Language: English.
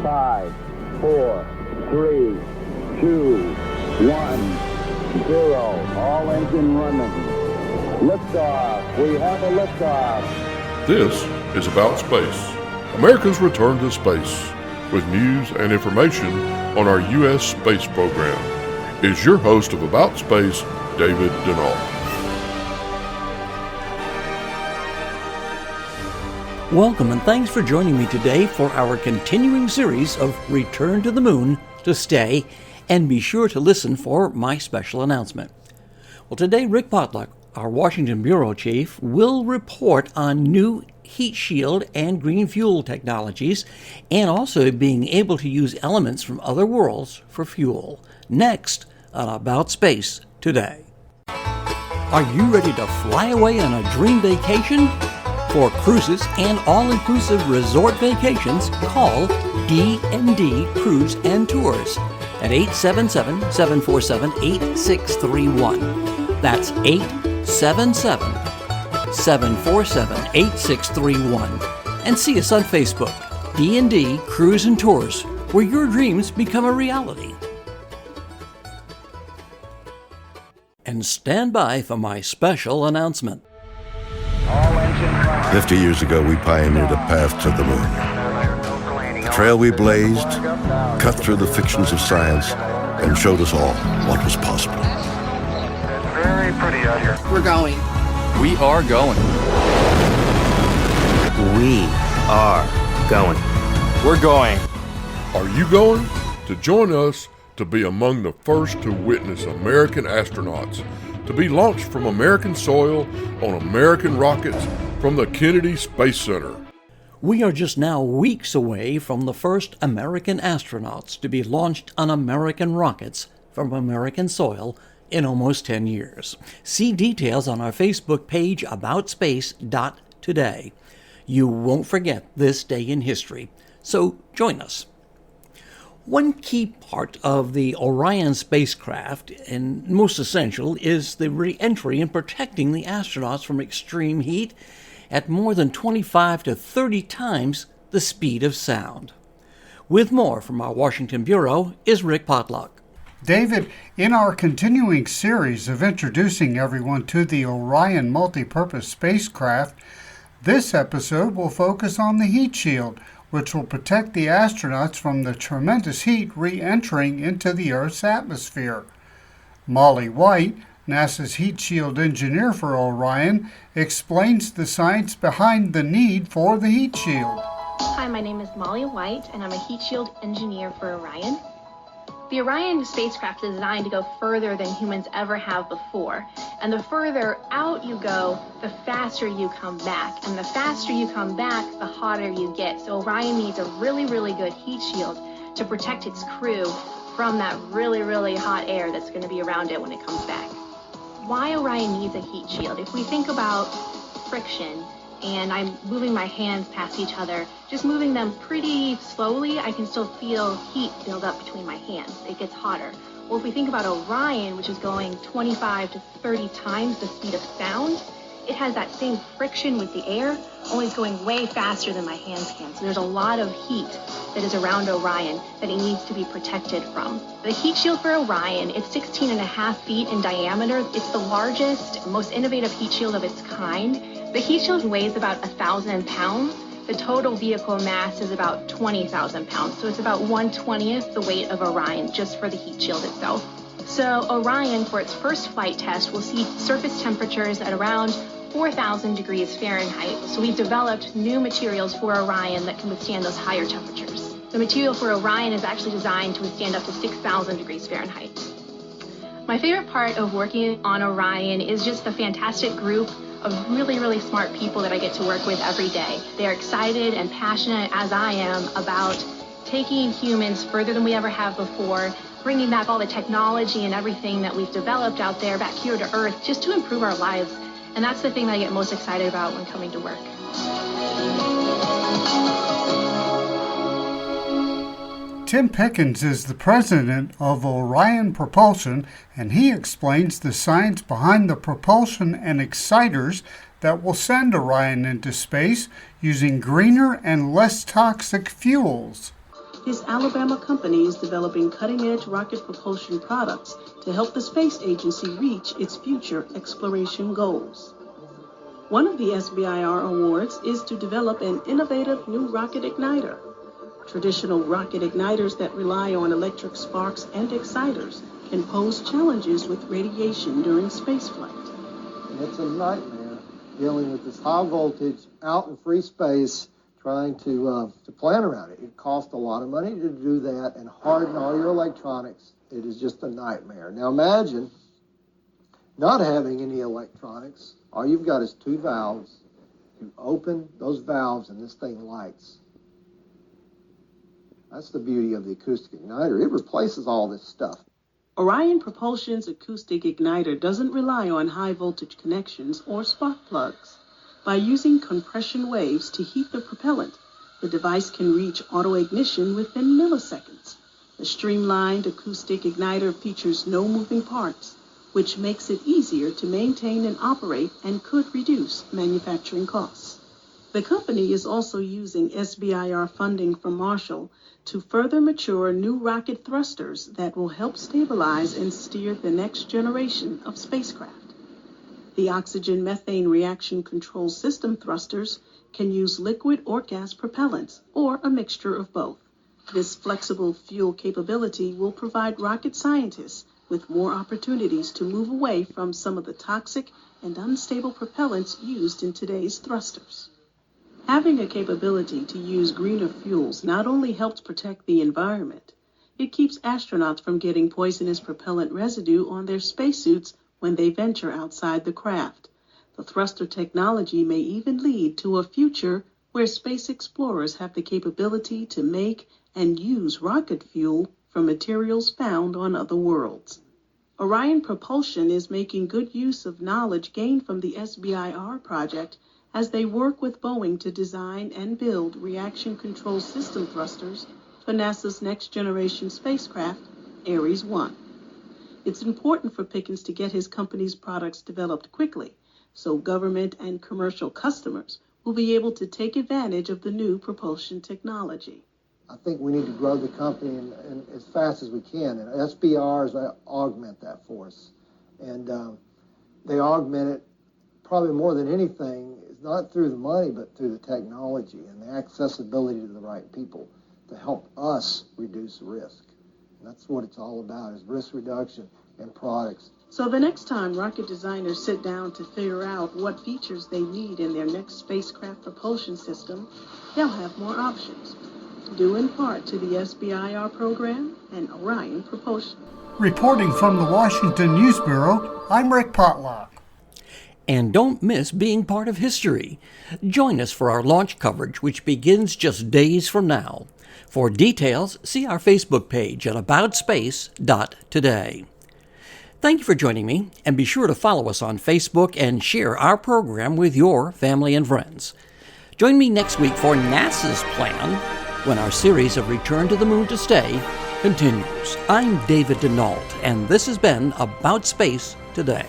5, 4, 3, 2, 1, 0. All engine running. Liftoff. We have a liftoff. This is About Space, America's return to space, with news and information on our U.S. space program. Is your host of About Space, David Denal. Welcome and thanks for joining me today for our continuing series of Return to the Moon to Stay, and be sure to listen for my special announcement. Well, today Rick Potlock, our Washington Bureau Chief, will report on new heat shield and green fuel technologies, and also being able to use elements from other worlds for fuel. Next on About Space Today. Are you ready to fly away on a dream vacation? For cruises and all-inclusive resort vacations, call D&D Cruise and Tours at 877-747-8631. That's 877-747-8631. And see us on Facebook, D&D Cruise and Tours, where your dreams become a reality. And stand by for my special announcement. 50 years ago, we pioneered a path to the moon. The trail we blazed cut through the fictions of science and showed us all what was possible. It's very pretty out here. We're going. We are going. We are going. We're going. Are you going? To join us to be among the first to witness American astronauts to be launched from American soil on American rockets from the Kennedy Space Center. We are just now weeks away from the first American astronauts to be launched on American rockets from American soil in almost 10 years. See details on our Facebook page aboutspace.today. You won't forget this day in history, so join us. One key part of the Orion spacecraft, and most essential, is the re-entry and protecting the astronauts from extreme heat at more than 25 to 30 times the speed of sound. With more from our Washington Bureau is Rick Potlock. David, in our continuing series of introducing everyone to the Orion multipurpose spacecraft, this episode will focus on the heat shield, which will protect the astronauts from the tremendous heat re-entering into the Earth's atmosphere. Molly White, NASA's heat shield engineer for Orion, explains the science behind the need for the heat shield. Hi, my name is Molly White, and I'm a heat shield engineer for Orion. The Orion spacecraft is designed to go further than humans ever have before. And the further out you go, the faster you come back. And the faster you come back, the hotter you get. So Orion needs a really, really good heat shield to protect its crew from that really, really hot air that's going to be around it when it comes back. Why Orion needs a heat shield? If we think about friction, and I'm moving my hands past each other, just moving them pretty slowly, I can still feel heat build up between my hands. It gets hotter. Well, if we think about Orion, which is going 25 to 30 times the speed of sound, it has that same friction with the air, only it's going way faster than my hands can. So there's a lot of heat that is around Orion that it needs to be protected from. The heat shield for Orion, it's 16.5 feet in diameter. It's the largest, most innovative heat shield of its kind. The heat shield weighs about 1,000 pounds. The total vehicle mass is about 20,000 pounds. So it's about 1/20th the weight of Orion just for the heat shield itself. So Orion, for its first flight test, will see surface temperatures at around 4,000 degrees Fahrenheit. So we've developed new materials for Orion that can withstand those higher temperatures. The material for Orion is actually designed to withstand up to 6,000 degrees Fahrenheit. My favorite part of working on Orion is just the fantastic group of really, really smart people that I get to work with every day. They're excited and passionate, as I am, about taking humans further than we ever have before, bringing back all the technology and everything that we've developed out there back here to Earth just to improve our lives. And that's the thing that I get most excited about when coming to work. Tim Pickens is the president of Orion Propulsion, and he explains the science behind the propulsion and exciters that will send Orion into space using greener and less toxic fuels. his Alabama company is developing cutting-edge rocket propulsion products to help the space agency reach its future exploration goals. One of the SBIR awards is to develop an innovative new rocket igniter. Traditional rocket igniters that rely on electric sparks and exciters can pose challenges with radiation during spaceflight. It's a nightmare dealing with this high voltage out in free space, trying to plan around it. It costs a lot of money to do that and harden all your electronics. It is just a nightmare. Now imagine not having any electronics. All you've got is two valves. You open those valves and this thing lights. That's the beauty of the acoustic igniter. It replaces all this stuff. Orion Propulsion's acoustic igniter doesn't rely on high-voltage connections or spark plugs. By using compression waves to heat the propellant, the device can reach auto-ignition within milliseconds. The streamlined acoustic igniter features no moving parts, which makes it easier to maintain and operate and could reduce manufacturing costs. The company is also using SBIR funding from Marshall to further mature new rocket thrusters that will help stabilize and steer the next generation of spacecraft. The oxygen-methane reaction control system thrusters can use liquid or gas propellants, or a mixture of both. This flexible fuel capability will provide rocket scientists with more opportunities to move away from some of the toxic and unstable propellants used in today's thrusters. Having a capability to use greener fuels not only helps protect the environment, it keeps astronauts from getting poisonous propellant residue on their spacesuits when they venture outside the craft. The thruster technology may even lead to a future where space explorers have the capability to make and use rocket fuel from materials found on other worlds. Orion Propulsion is making good use of knowledge gained from the SBIR project as they work with Boeing to design and build reaction control system thrusters for NASA's next-generation spacecraft, Ares 1. It's important for Pickens to get his company's products developed quickly, so government and commercial customers will be able to take advantage of the new propulsion technology. I think we need to grow the company and as fast as we can, and SBRs augment that for us. And they augment it probably more than anything, not through the money, but through the technology and the accessibility to the right people to help us reduce risk. And that's what it's all about, is risk reduction and products. So the next time rocket designers sit down to figure out what features they need in their next spacecraft propulsion system, they'll have more options, due in part to the SBIR program and Orion Propulsion. Reporting from the Washington News Bureau, I'm Rick Potlock. And don't miss being part of history. Join us for our launch coverage, which begins just days from now. For details, see our Facebook page at aboutspace.today. Thank you for joining me, and be sure to follow us on Facebook and share our program with your family and friends. Join me next week for NASA's plan, when our series of Return to the Moon to Stay continues. I'm David Denault, and this has been About Space Today.